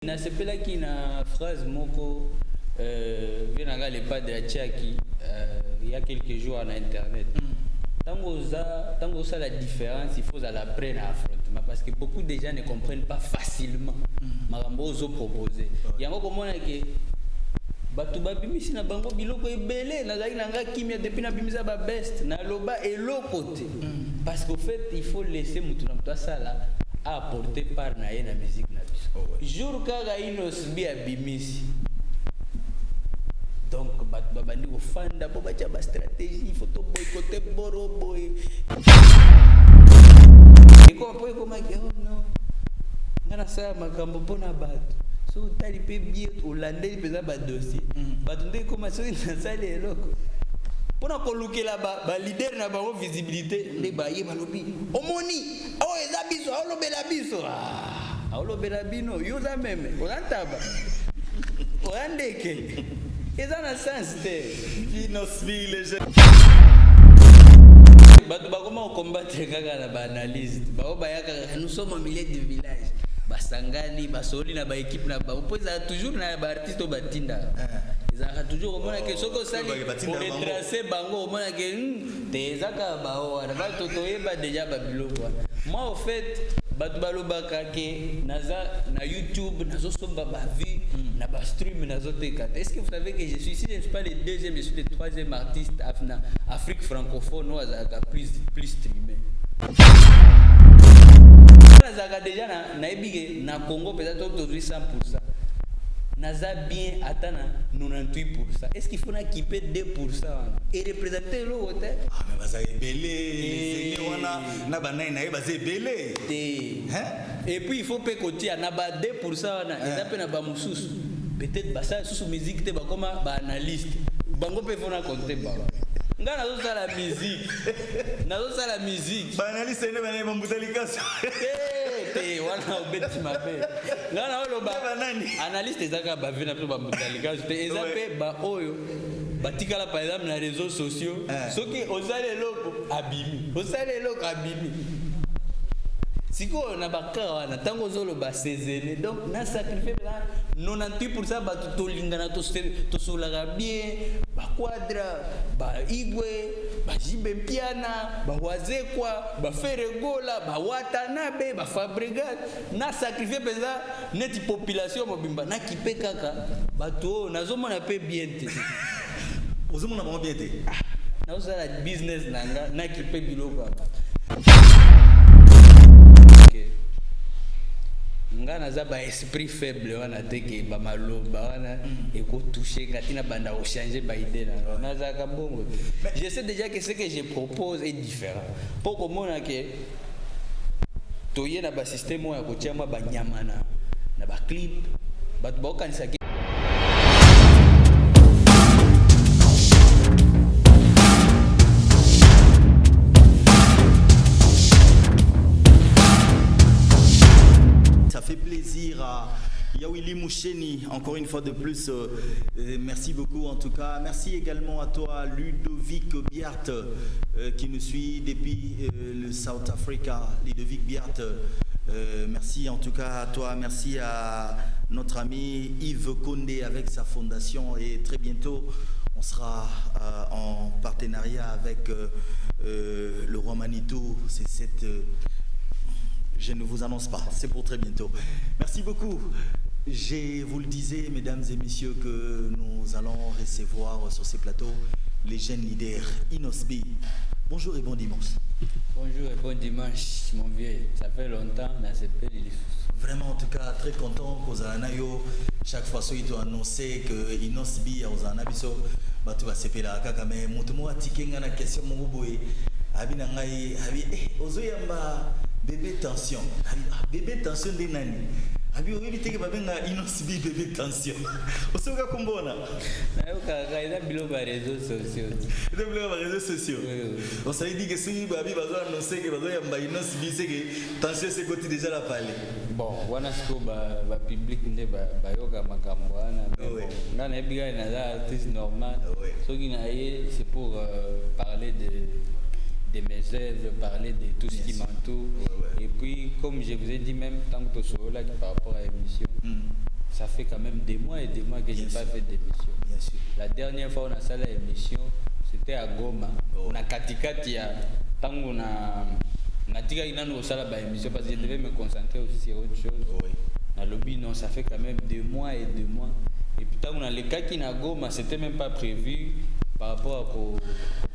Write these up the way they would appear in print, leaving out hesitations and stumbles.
Na sepela qui na phrase moko vient le pas de Tchaki il y a quelques jours à internet. Tant ça la différence, il faut la prendre à affrontement parce que beaucoup de gens ne comprennent pas facilement. Marambo ozo proposer. Il y a encore comment que batu babimisi na bango biloko ebele na zali nanga kimia depuis na bimisa ba best na loba et l'autre côté. Parce qu'au fait, il faut laisser mutu na mtu sala apporter par na ye na musique na biso. Jour kaka inosbi abimisi. Donc babandi ofanda bo bacha ba stratégie, il faut to boycotter boro boy. Et comment que non. Ngana sa makambo pona bato. So tali pe bien holandais peza ba dossier. Bato ndé comment so na sale eloko. Pona ko lukela ba leader na ba visibilité ndé ba ye balobi. Omoni, oh eza biso, olobela biso. Ah, olobela bino, yo za meme, olantaba. Olandeke. Eza na sens te. Inosbi les jeunes. Bato ba comment combattre kaka na ba analyse. Ba bayaka nous sommes au milieu du village. Basangani basoli na ba équipe na ba opoza toujours na ba artiste batinda ezaka toujours au moins que soko sali pour retracer bango au moins que tezaka ba o na ba totoyeba déjà ba biloko moi au fait batu balobaka ke naza na YouTube nazo somba ba vie na ba stream nazo teka. Est-ce que vous savez que je suis ici, je ne suis pas le deuxième, je suis le troisième artiste Afrique francophone ou azaka plus streamé. Nazaga déjà na ebige na Congo peut-être autour 100%. Naza bien atteint 98%. Est-ce qu'il faut n'équiper 2% et représenter le hôtel? Ah mais baza belé, les wana na banai na baza belé. Et puis il faut pas côté na ba 2% na ezape na ba mususu. Peut-être basa sous musique te ba comme ba analyste. Bango pe fona compter ba. Nga nazo sa la musique. Ba analyste ne ba na mbutalikaso. Te wana obeti mabe. Nga na olo ba analyste ezaka ba vina pe ba mbutalikaso te ezape ba oyo batikala par exemple na réseaux sociaux soki osale loko abimi. Siko na baka wana tango zolo ba sezene donc na sacrifier là 98% ba to lingana to solaka bien ba quadra ba igwe ba jibe mpiana ba wazekwa ba feregola ba watanabe ba fabrigat na sacrifier peza neti population mobimba na kipe kaka bato nazomona pe bien te ozomona ba bien te na osala business nanga na kipe biloko nga naza ba esprit faible wana teke ba maloba wana et ko toucher katina banda o changer ba idée na naza ka bongo. Je sais déjà que ce que je propose est différent. Pour komona ke toye na ba système ya ko tiama ba nyamana na ba clip ba kanisa. Plaisir à Yawili Moucheni, encore une fois de plus, merci beaucoup en tout cas. Merci également à toi Ludovic Biart qui nous suit depuis le South Africa, Ludovic Biart. Merci en tout cas à toi, merci à notre ami Yves Condé avec sa fondation et très bientôt on sera en partenariat avec le Roi Manitou. C'est cette... Je ne vous annonce pas, c'est pour très bientôt. Merci beaucoup. Je vous le disais, mesdames et messieurs, que nous allons recevoir sur ces plateaux les jeunes leaders Inosbi. Bonjour et bon dimanche. Bonjour et bon dimanche, mon vieux. Ça fait longtemps, on a cette belle. Vraiment, en tout cas, très content qu'aux Anayo, chaque fois, ils ont annoncé que Inosbi, aux Anabiso, tu vas se faire la kakame. Moutomo a tiqué une question, mon boy. Abinangai, Ozoyamba. Bébé tension. Bébé tension de nani. Abi oyebi teke babenga Inosbi bébé tension. Osoka kombona. Na yoka kaida bilo ba réseaux sociaux. De bilo ba réseaux sociaux. On s'est dit que si babi bazo annoncer que bazo yamba Inosbi c'est que tension c'est côté déjà la parler. Bon, wana siko ba public nde ba yoka makambo wana. Nga na biga na za artiste normal. Soki na ye c'est pour parler de mes œuvres, parler de tout ce qui m'entoure. Et puis, comme je vous ai dit, même tant que tu là par rapport à l'émission, fait quand même des mois et des mois que je n'ai pas fait d'émission. Bien sûr. La dernière fois on a fait l'émission, c'était à Goma. On a katikati ya tango na tika inano au sala ba émission parce que je devais me concentrer aussi sur autre chose. Oui. Na lobby non, ça fait quand même 2 mois et 2 mois. Et puis tant on a les cas qui na Goma, c'était même pas prévu par rapport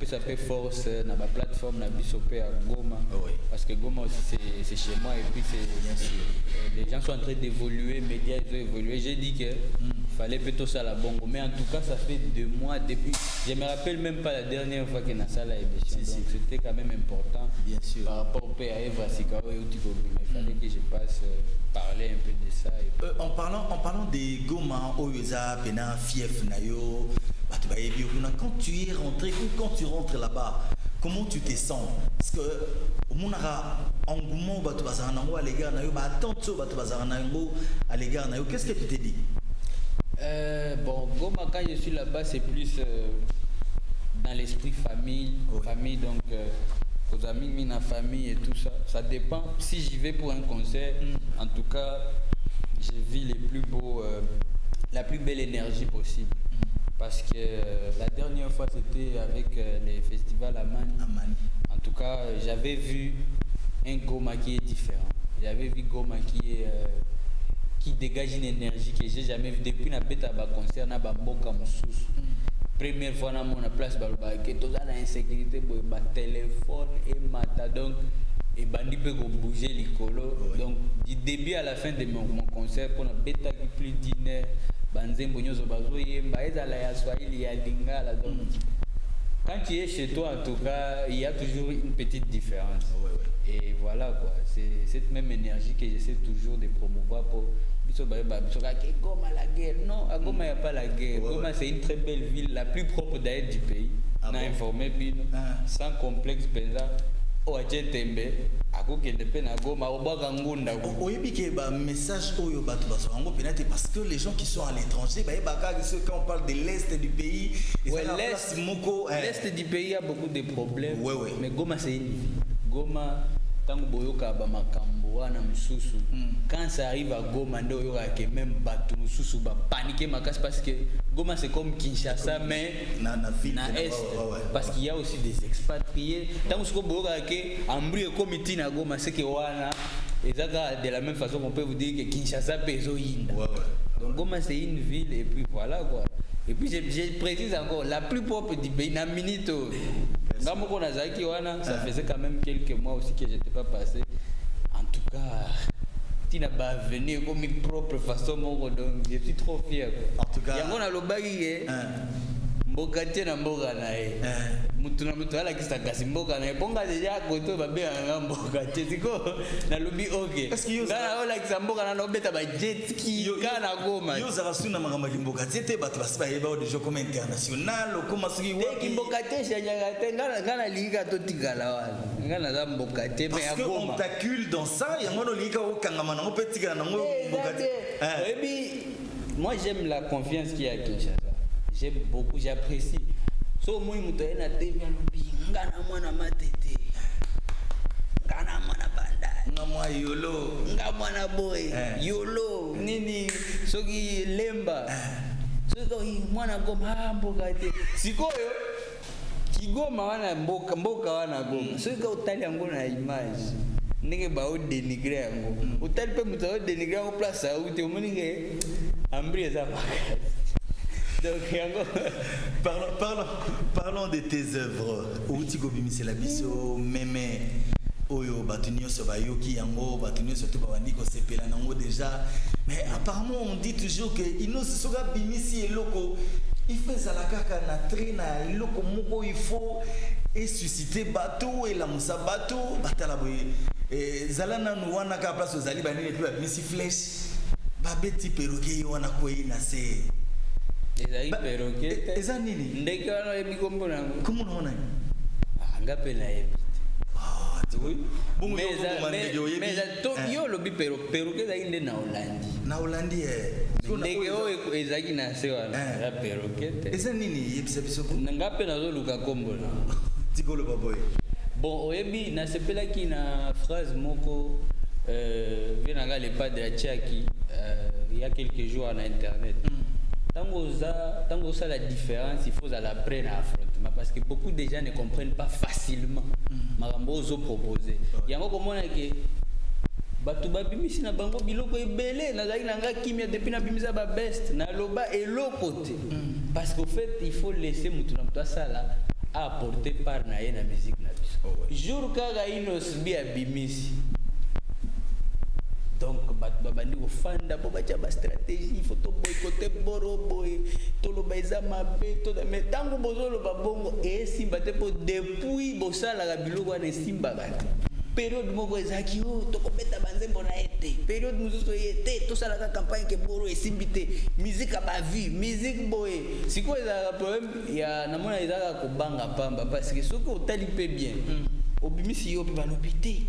à ça fait force na ba plateforme na bisopé à Goma. Oui. Parce que Goma aussi c'est chez moi et puis c'est bien sûr. Les gens sont en train d'évoluer, les médias ils ont évolué. J'ai dit que fallait plutôt ça la bongo, mais en tout cas ça fait 2 mois depuis. Je me rappelle même pas la dernière fois qu'on a ça la émission. Donc c'était quand même important. Bien sûr. Par rapport au PAF Sikao et Outikobi, il fallait que je passe parler un peu de ça. En parlant des Goma, Oyoza, Pena, Fief, Nayo, quand tu es rentré, quand tu rentres là-bas, comment tu te sens? Parce que on a engouement à l'égard Nayo, attention à l'égard Nayo. Qu'est-ce que tu t'es dit? Bon, Goma, quand je suis là-bas, c'est plus dans l'esprit famille, famille donc aux amis, ma famille et tout ça. Ça dépend. Si j'y vais pour un concert, en tout cas, je vis les plus beaux, la plus belle énergie possible. Parce que la dernière fois, c'était avec les festivals à Mani. En tout cas, j'avais vu un Goma qui est différent. J'avais vu Goma qui dégage une énergie que j'ai jamais vue depuis na beta ba concert na ba mboka mususu. Première fois na mon place ba que tout ça na insécurité ba téléphone et mata donc et bandi peut bouger likolo. Donc du début à la fin de mon concert pour na beta qui plus d'une banzembo nyozo bazo yemba ezala ya Swahili ya Lingala donc quand tu es chez toi en tout cas il y a toujours une petite différence. Et voilà quoi, c'est cette même énergie que j'essaie toujours de promouvoir pour Goma la guerre. Non, à Goma il n'y a pas la guerre. Goma c'est une très belle ville, la plus propre d'ailleurs du pays. On a informé Bino, sans complexe pensa. Oh, Tembe, à côté de Pena Goma, au Bagangunda. Message parce que les gens qui sont à l'étranger, quand on parle de l'Est du pays, l'Est du pays a beaucoup de problèmes. Mais Goma c'est une ville. Goma, tango boyoka ba makambo wana mususu. Quand ça arrive à Goma, ndo yoka que même batu mususu ba paniquer makas parce que Goma c'est comme Kinshasa mais na est parce qu'il y a aussi des expatriés. Tango sko boyoka que ambri comité na Goma c'est que wana ezaka de la même façon qu'on peut vous dire que Kinshasa peso yinda. Donc Goma c'est une ville et puis voilà quoi. Et puis je précise encore la plus propre du pays na minito. Ça faisait quand même quelques mois aussi que je n'étais pas passé. En tout cas, tu n'as pas venu comme une propre façon, donc je suis trop fier. En tout cas, il y a un bagage. Mbokate na mboka na ye. Mutu na mutu ala kisakasi mboka na ye. Ponga deja koto babe anga mbokate siko na lubi oke. Ngana ola kisamboka na nobeta ba jet ski kana Goma. Yo za suna magamba kimbokate te batu basiba yeba o deja comme international comme siki wa. Kimbokate shanyanga te ngana linga to tigala wana. Ngana za mbokate me ya Goma. On t'accule dans ça, ya ngono linga o kangama na ngo tigala na ngo mbokate. Et puis moi j'aime la confiance qu'il y a à Kinshasa. J'aime beaucoup, j'apprécie. So moi mutaena TV alubi ngana mwana matete. Ngana mwana banda. Ngamwa yolo. Ngamwana boy. Yolo nini soki lemba. Soko mwana Goma mboka te. Sikoyo Kigoma wana mboka wana Goma. Soko utali yango na image. Ndenge ba o dénigrer yango. Utali pe muta o dénigrer yango place a uti omonike ambri eza makasi. Parlons de tes œuvres. Outiko bimise la biso meme oyo batunyo so bayoki yango batunyo surtout babandiko sepela nango déjà. Mais apparemment on dit toujours que ino soka bimisi eloko il fait zalakaka na trina eloko moko il faut et susciter bateau et la musa bateau batala boye et zalana no wana ka place ozali banini puis bimisi flèche babeti perroquet wana ko ina se. Ezai perroquet. Eza nini? Ndeke wana ebi kombo nango. Comment unaona? Ngapela ebi. Oui. Mais yo lobi perroquet za inde na Hollande. Na Hollande ndeke oyo ezaki na se wana ya perroquet. Eza nini yebisa biso? Ngapela zo luka kombo na. Tikolo baboy. Bon, oyebi na sepelaki na phrase moko venanga le pas de la Tchaki il y a quelques jours en internet. Tant ça la différence, il faut la prendre à affrontement parce que beaucoup de gens ne comprennent pas facilement makambo ozo proposer. Yango komona ke batu babimisi na bango biloko ebele nazali nanga kimia depuis na bimisa ba best na loba eloko te. Parce qu'au fait, il faut laisser mutu na mtu asala apporter par na ye na musique na biso. Jour kaka inos bi abimisi. Donc, babandi ofanda po bacha ba stratégie, il faut to boycotter boroboy, to lo baiza mabe, to mais tango bozolo babongo et simba te po depuis bosala la biloko na simba ba. Période moko ezaki to kobeta banzembo na ete. Période mususu ete to sala ka campagne ke boro esimbite, musique ba vie, musique boy. Siko eza problème ya namona ezaka kobanga pamba parce que soko otali pe bien. Obimisi yo pe balobité.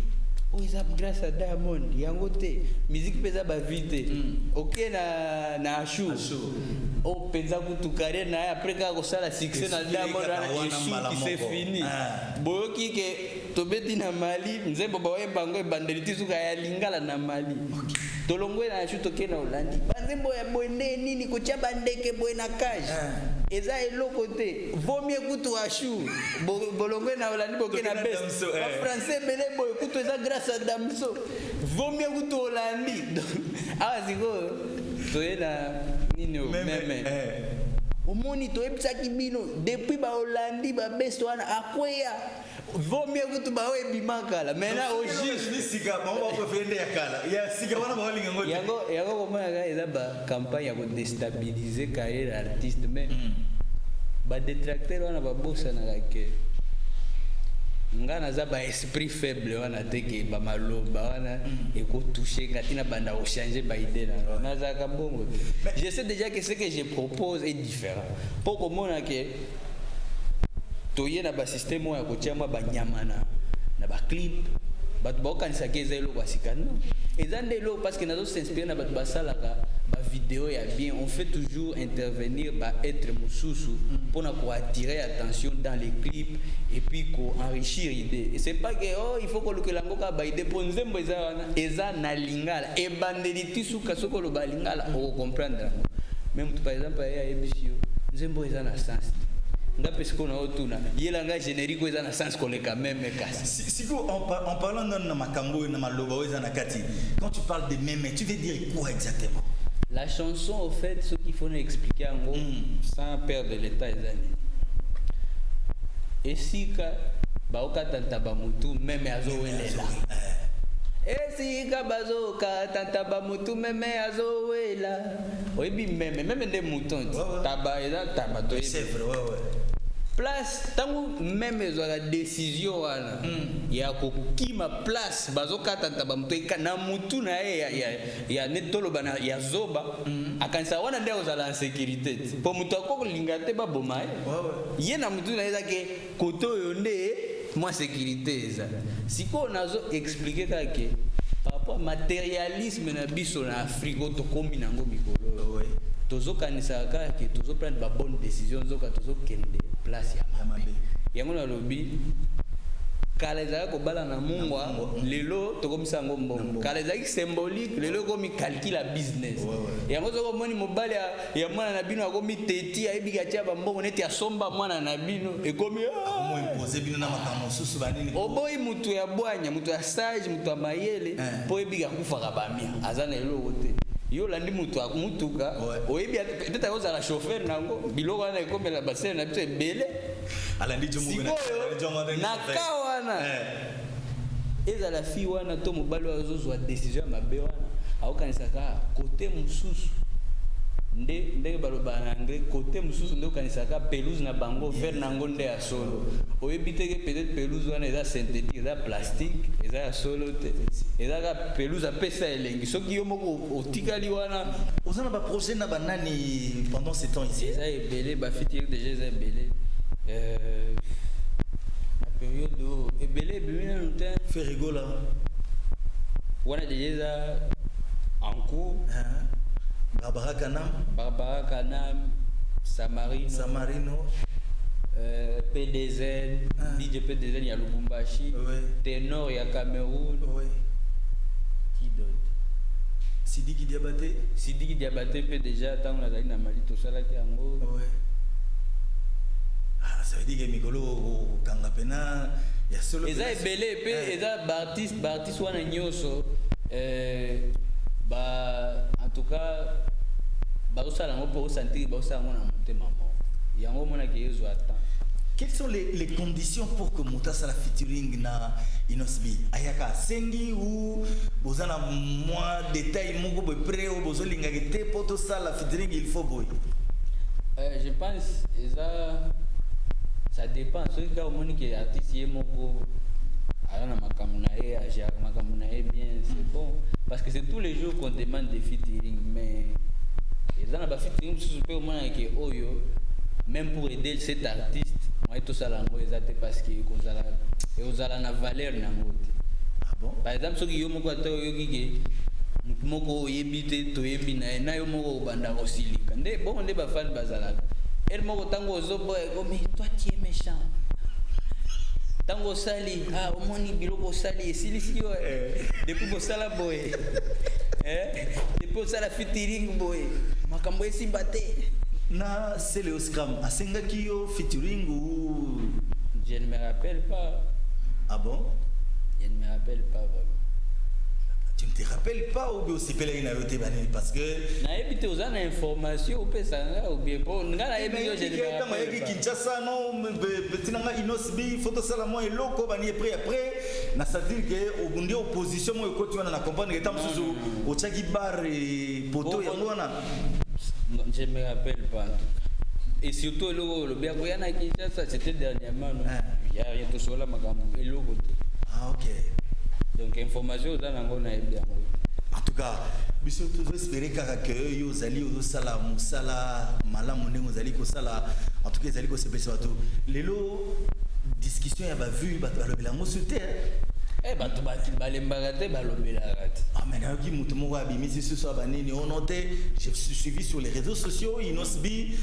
Oh, ils ont grâce à Diamond, yango te, musique pesa ba vite. OK na Ashu. Oh, penza kutu carrière na après ka ko sala succès na Diamond na Ashu qui c'est fini. Boyoki ke tobeti na Mali, nzembo ba we bango bandeliti suka ya lingala na Mali. Tolongwe na Ashu toke na Holandi. Banzembo ya boende nini ko cha bandeke boy na cash. Eza eloko te. Vaut mieux kutu Ashu. Bolongwe na Holandi boke na best. Ba français belé boy kutu eza grâce à Damso. Vaut mieux kutu Holandi. Ah ziko toyena nini o meme. Omoni toyebisaki bino depuis ba Holandi ba best wana akweya. Vaut mieux kutu ba we bimakala. Maintenant au juste ni sika ba ba préféré ya kala. Ya sika wana ba linga ngote. Yango komona ga eza ba campagne pour déstabiliser carrière artiste mais ba détracteur wana ba bossa na ke ngana za ba esprit faible wana teke ba maloba wana et ko toucher katina banda o changer ba idée na za ka bongo. Je sais déjà que ce que je propose est différent. Pour komona ke toye na ba système ya ko tiama ba nyamana na ba clip batu ba okanisa ke zelo kwa sikana ezande lo parce que nazo s'inspirer na batu basalaka ba vidéo ya bien on fait toujours intervenir ba être mususu pour na ko attirer attention dans les clips et puis ko enrichir idée et c'est pas que oh il faut ko lokela ngoka ba idée pour nzembo eza na lingala e bandeliti suka soko lo ba lingala o comprendre même par exemple ya ebisio nzembo eza na sens ngape siko na otuna yela nga générique eza na sens koleka même kasi siko en parlant de makambo na maloba eza na kati quand tu parles de meme tu veux dire quoi exactement la chanson au fait ce qu'il faut nous expliquer en gros sans perdre l'état ezani esika baokatanta bamutu meme azowelela esika bazoka tanta bamutu meme azowela oyebi meme nde muton taba eza taba to c'est vrai ouais place tango même ezwaka décision wana ya kokima place bazokatanta bamutu na mutu na ye ya netoloba na ya zoba akanisa wana nde ozala en sécurité po mutu akokolinga te baboma ye na mutu na ye ezake koto oyo nde moi sécurité eza sikoyo nazo expliquer kake par rapport au matérialisme na biso na Afrique tokomi nango mikolo tozokanisaka kaka ke tozoprendre ba bonne décision zoka tozokende place ya mabe yango na lobi kala ezalaki kobala na mungwa lelo tokomisa yango mbongo kala ezalaki symbolique lelo ekomi calcule business yango sokomoni mobali ya mwana na bino akomi teti ayebiki atia bambongo neti asomba mwana na bino ekomi impose bino na makambo mosusu banini oboyi mutu ya bwanya mutu ya sage mutu ya mayele mpo yebiki akufaka bamia aza na eloko te yo landi mutu akumutuka oyebi peut-être akozala chauffeur nango biloko wana ekomela basele na biso ebele alandi jomo na ka wana ezala fi wana to mobali azozwa décision ya mabe wana aokanisaka kote mosusu nde baloba na anglais kote mosusu nde okanisaka pelouse na bango vert nango nde ya solo oyebi teke peut-être pelouse wana eza synthétique eza plastique eza ya solo te eza ka pelouse apesa elengi soki yo moko otikali wana oza na baprojet na banani pendant ce temps ici eza ebele bafiti déjà eza ebele na période oyo ebele ebimi nanu te ferigola wana déjà eza en cours Barbara Kanam, Samarino, PDZ, DJ PDZ, il y a Lubumbashi, Ténor, il y a Cameroun. Qui d'autre? Sidiki Diabaté peut déjà tant la na mali to sala ki yango. Ouais. Ah, ça veut dire que Mikolo kanga pena ya solo. Eza ebele pe eza Baptiste wana nyoso en tout cas basala ngo pour sentir basala ngo na motema mo. Yango mona ki yezo ata. Quelles sont les conditions pour que Moutassa la featuring na Inosbi? Ayaka sengi ou bozana moins détail moko boy pré ou bozolinga te poto ça la featuring il faut boy. Je pense ça dépend ce que au monde qui artiste moko ala na makamuna e agir makamuna e bien c'est bon parce que c'est tous les jours qu'on demande des featuring mais ezana ba featuring sous pe au moins que oyo même pour aider cet artiste moi tout ça là parce que kozala na valeur na ngote. Ah bon? Par exemple soki yo moko ato yo kike moko yebite to yebi na yo moko banda kosilika nde bon nde ba fan bazala el moko tango ozobo ko mais toi tu es méchant tango sali omoni biloko sali esilisi yo depuis bo sala boy depuis sala featuring boy makambo esimbate na c'est le Scrum asenga kiyo featuring ou je ne me rappelle pas. Ah bon? Je ne me rappelle pas vraiment. Tu ne te rappelles pas ou bien c'est pas là parce que na ebite aux informations ou pesanga ou bien pour ngala ebi yo je ne me rappelle pas. Kinshasa non betinanga Inosbi photo sala moi eloko bani après na ça dire que au bundi opposition moi ko tu na comprendre que tam suzu o tchaki bar et poto ya ngona. Je ne me rappelle pas. Et surtout le bien koyana Kinshasa c'était dernièrement non. Il y a rien tout sur la makambo eloko. Ah OK. Donc information aux anango na bien. En tout cas, biso tous espérer que yo zali o sala musala malamu ndenge zali ko sala en tout cas zali ko se pesa bato. Lelo discussion ya ba vu ba lobela ngo sur terre. Bato balembagate balobelagate. Ah mais na ki mutu moko abimisi sur banini on noté je suis suivi sur les réseaux sociaux Inosbi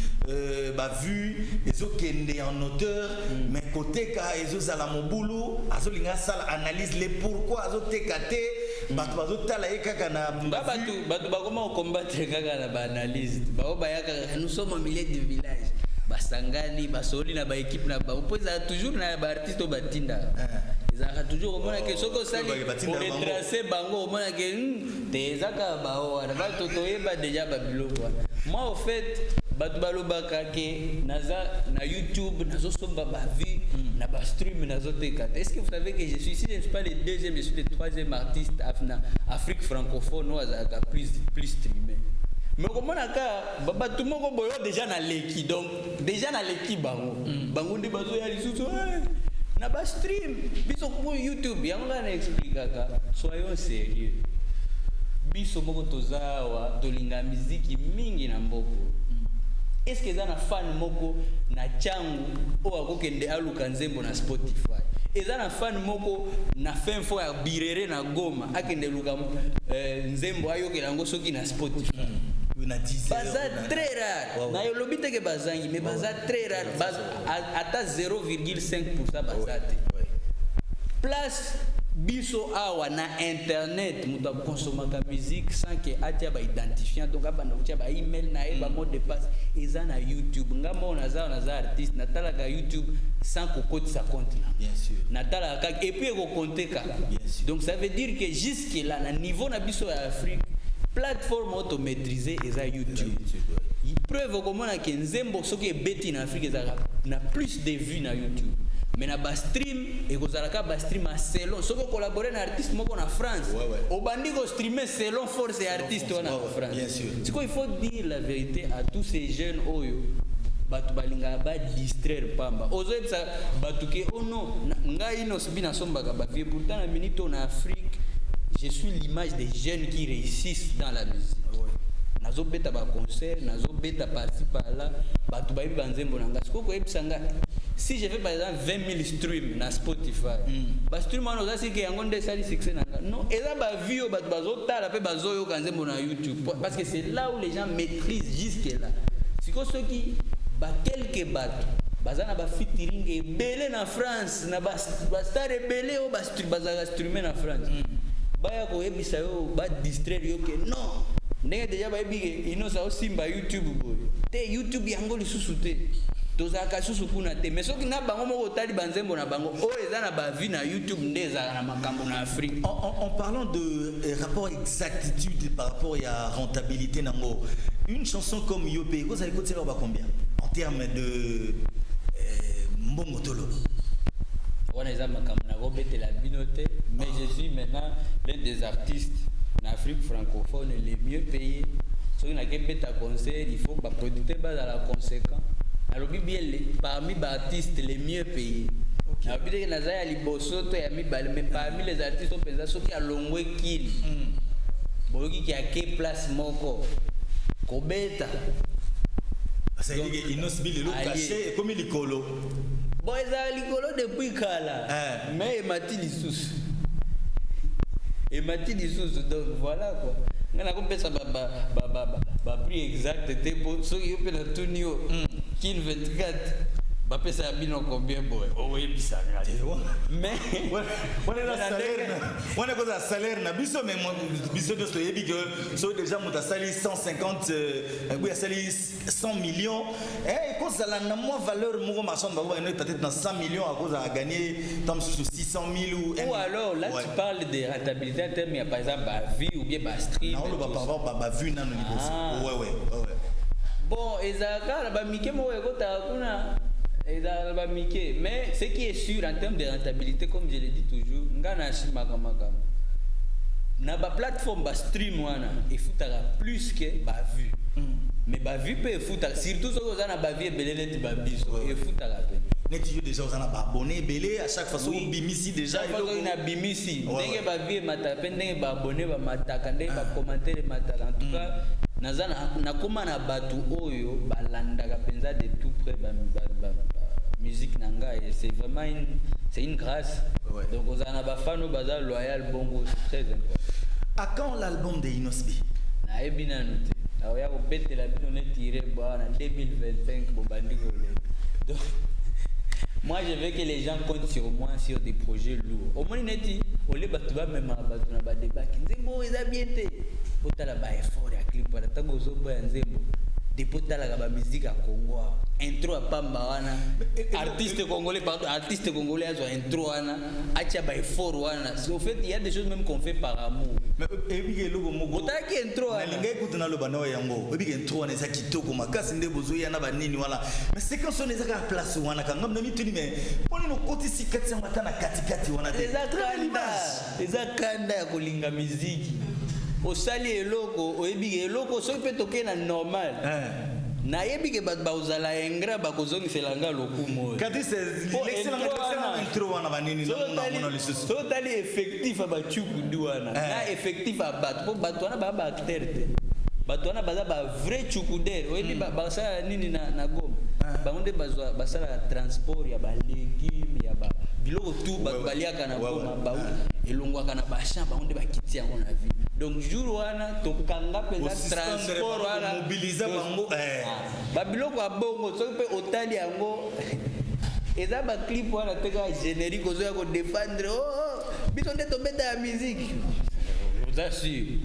ba vu ezo kende en auteur mais côté ka ezo zala mobulu azo linga sala analyse les pourquoi azo tekate bato bazo tala ekaka na bato bakoma combattre kaka na ba analyse ba bayaka nous sommes au milieu du village basangani basoli na ba équipe na ba opposa toujours na ba artiste au batinda ezaka toujours omona ke soko sali pour retracer bango omona ke tezaka bao na bato toyeba déjà ba biloko. Moi au fait bato balobaka ke naza na YouTube nazo somba ba vie na ba stream nazo teka. Est-ce que vous savez que je suis ici je ne suis pas le deuxième je suis le troisième artiste Afrique francophone ou azaka plus streamé. Mais comment naka bato moko boyo déjà na leki donc déjà na leki bango ndi bazo ya lisusu na ba stream biso ko YouTube yango na expliquer ka soyons sérieux biso moko tozawa tolinga muziki mingi na mboko. Est-ce que za na fan moko na changu o akokende aluka nzembo na Spotify eza na fan moko na fin fo ya birere na Goma akende luka nzembo ayokela ngo soki na Spotify baza très rare na yolobi teke bazangi mais baza très rare ata 0,5% baza te place biso awa na internet muta consomaka musique sans que atia ba identifiant donc abana utia ba email na eba mot de passe eza na YouTube ngamo naza artiste natalaka YouTube sans kokoti sa compte là bien sûr natalaka et puis ko compter ka donc ça veut dire que jusque là na niveau na biso ya Afrique plateforme auto-maîtrisée et YouTube. Il preuve comment que nzembo soki ebeti na Afrique na plus de vues na YouTube. Mais na ba stream et kozalaka ba stream à selon soki collaborer na artiste moko na France. Au bandi ko streamer selon force et artiste na France. Bien sûr. C'est quoi il faut dire la vérité à tous ces jeunes oyo bato balinga ba distraire pamba. Ozo ça bato ke oh non ngai no sibi na sombaka ba vie pourtant na minute na Afrique. Je suis l'image des jeunes qui réussissent dans la musique. Nazo beta ba concert, nazo beta parti par là, batu ba ibi banzembo nanga. Siko ebisanga. Si je fais par exemple 20 000 streams na Spotify, ba stream on oza sike yango nde sali succès nanga. Non, eza ba view batu bazo tala pe bazo yo kanzembo na YouTube parce que c'est là où les gens maîtrisent jusque là. Siko soki ba quelques batu bazana ba featuring ebele na France na ba star ebele o ba streamer na France. Baya ko ebisa yo ba distraire yo ke non ndenge déjà bayebi inosa osimba YouTube boy te YouTube yango lisusu te tozalaka susu kuna te mais soki na bango moko otali banzembo na bango oyo eza na bavi na YouTube nde ezalaka na makambo na Afrique. En parlant de rapport exactitude par rapport à rentabilité nango, une chanson comme Yopé, vous allez coûter combien en termes de mbongo tolo? On est à makambo na robete la binote, mais je suis maintenant l'un des artistes en Afrique francophone les mieux payés. Soki na kebeta concert, il faut ba producteur ba dans la conséquent. Alors bien parmi les artistes les mieux payés. Na bidé na za ya liboso to ya mibale mais parmi les artistes au pesa soki a longwe kill. Boyoki ki a ke place moko. Kobeta. Ça veut dire Inos Bi le caché comme il colo. Bon eza likolo depuis kala. Mais mati lisusu. Et mati lisusu donc voilà quoi. Ngana ko pesa ba prix exact te pour so yo pe na tunio kin 24 ba pesa bino combien boy oui bisanga mais on est dans salaire on est dans salaire na biso mais biso de yebi que so déjà muta sali 150 oui sali 100 millions et cause la na moi valeur mo marchand ba peut-être dans 100 millions à cause à gagner tant sur 600 000 ou alors là tu parles de rentabilité en termes par exemple ba vie ou bien ba stream non on va pas avoir ba vue na no liboso ouais bon ezaka ba mike mo ekota kuna mais ce qui est sûr en termes de rentabilité, comme je le dis toujours, na ba plateforme ba stream wana et foutara plus que ba vue. Mais ba vue peut foutara surtout ceux qui ont na ba vue belé ti ba biso et foutara pe. Neti déjà on a ba abonné belé à chaque fois so bimisi déjà il faut na bimisi ndenge ba vue matape ndenge ba abonné ba mataka ndenge ba commentaire mataka en tout cas na koma na batu oyo balandaka penza de tout près ba musique nanga et c'est vraiment une grâce. Donc on a ba fano baza loyal bongo c'est très important. À quand l'album de Inos Bi? Na ebina noté. Na ya ko bete la bino ne tiré en 2025 bo bandiko le. Donc moi je veux que les gens comptent sur moi sur des projets lourds. Au moins neti ole batu ba même batu na ba débat nzembo eza bien te. Potala ba effort ya clip para tango zo boya nzembo. Depotala ka ba musique à Congo. Intro à pamba wana artiste congolais pardon artiste congolais a intro wana acha by for wana au fait il y a des choses même qu'on fait par amour mais ebike logo moko otaki intro wana lingai kutuna lo bana yango ebike intro wana eza kitoko makasi nde bozo yana banini wala mais c'est quand on eza ka place wana kanga mna mituni mais poni no koti si kati mata na kati wana te eza kanda ya kolinga muziki osali eloko oyebike eloko soki pe tokena normal na yebi ke ba uzala engra ba kozongisela nga lokumo kati c'est l'excellent intro wana banini na lisusu so tali effectif ba chuku duana na effectif ba wana ba acteur te ba wana ba vrai chuku der oyebi ba sala nini na goma ba onde ba sala transport ya ba légumes ya ba biloko tout ba baliaka na goma ba elongwaka na ba champ ba onde ba kiti yango na vie. Donc jour wana to kanga peza transport wana mobiliser bango ba biloko ya bongo so pe otali yango eza ba clip wana teka générique ozo ya ko défendre biso nde to beta ya musique oza sûr.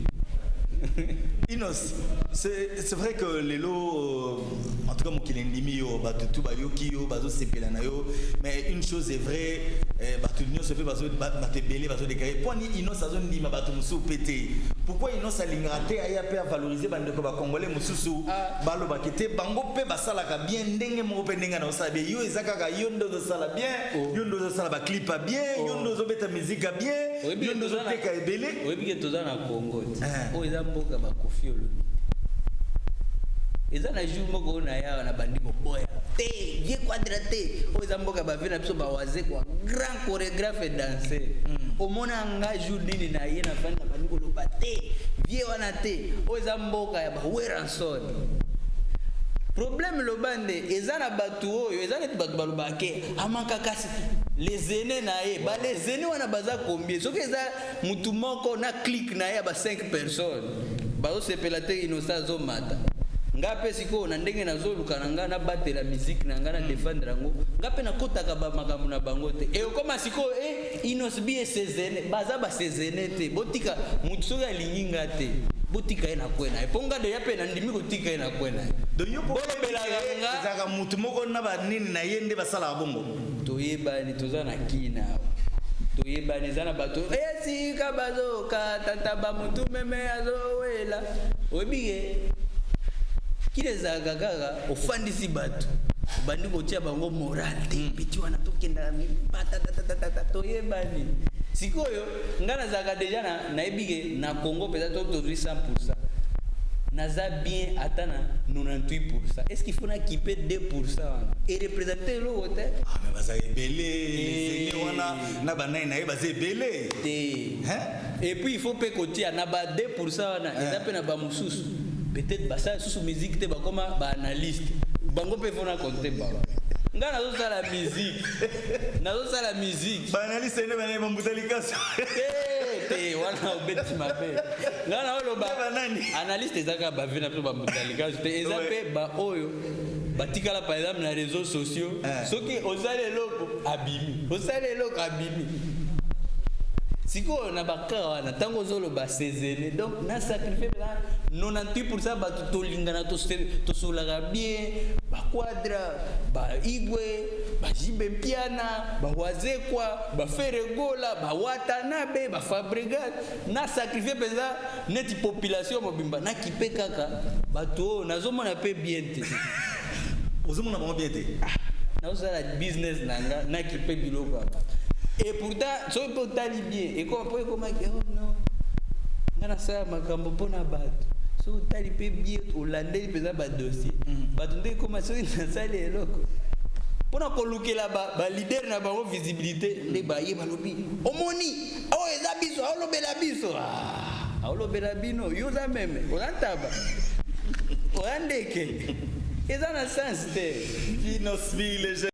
Inos, c'est vrai que les lots, en tout cas, mon kilendimi yo, batutu bayoki yo, bazo sepela na yo, mais une chose est vraie, batutu se fait bazo bate belé, bazo déclaré. Pourquoi Inos a zone dima batu musu pété? Pourquoi Inos a lingraté aya pe valoriser bande ko ba congolais mususu balo bakete bango pe basala ka bien ndenge mo pe ndenge na osabe yo ezaka ka yondo zo sala bien, yondo zo sala ba clip bien, yondo zo beta musique bien, yondo zo teka ebele. Oui, bien toza na Congo. O eza mboka ba kofi olobi. Eza na jour moko na ya na bandi boya. Te, vie quadraté. O eza mboka ba vena biso ba waze kwa grand chorégraphe et danseur. Omona nga jour nini na ye na fanda bandi ko loba te. Vie wana te. O eza mboka ya ba weranson. Problème le bande eza na batu oyo eza net batu baloba ke amaka kasi les aînés na ye ba les aînés wana baza combien soki eza mutu moko na click na ye ba 5 personnes bazo sepela te Innocent zo mata ngape siko na ndenge nazoluka na nga na batela musique na nga na défendre ngo ngape na kotaka ba makambo na bango te e koma siko Innocent bi ses aînés baza ba ses aînés te botika mutu soki alingi nga te botika ena kwena eponga de yape na ndimi kotika ena kwena donc yo belanga zaka mutu moko na ba nini na yende basala bongo toyeba ni tozana kina toyeba ni zana bato esi ka bazo ka tata ba mutu meme azowela obige kile za gagaga ofandisi bato bandi kotia bango moral te biti wana tokenda patata toyeba ni sikoyo ngana zaka deja na ebige na Congo peut-être aujourd'hui 100%. Naza bien atana 98%. Est-ce qu'il faut na kiper 2% et représenter le côté? Ah mais baza belé, c'est wana na banai na baza belé. Et puis il faut pe kotia na ba 2% wana eza pe na ba mususu. Peut-être basa susu musique te ba comme ba analyste. Bango pe fona compter ba. Nga nazo sala musique. Ba analyste ne bana ba mbutalikaso. Te wana obeti mabe. Nga na olo ba analyste ezaka ba vina pe ba mbutalikaso te eza pe ba oyo batikala par exemple na réseaux sociaux soki ozale loko abimi. Siko na baka na tango zolo ba sezene donc na sacrifier là 98% ba tolingana to sola bien ba quadra ba igwe ba jibe piana ba wazekwa ba feregola ba watanabe ba fabrigat na sacrifier peza neti population mobimba na kipe kaka bato nazomona pe bien te ozomona ba bien te na osala business nanga na kipe biloko. Et pourtant, so peut tali bien. Et comme après comme oh non. Ngana sa makambo pona bato. So tali pe bien Hollandais pesa ba dossier. Bato ndé comme so na sale eloko. Pona ko lukela ba leader na ba visibilité ndé ba ye balobi. Omoni, oh eza biso, olobela biso. Ah, olobela bino, yo za meme. Olantaba. Olandeke. Eza na sens te. Inosbi les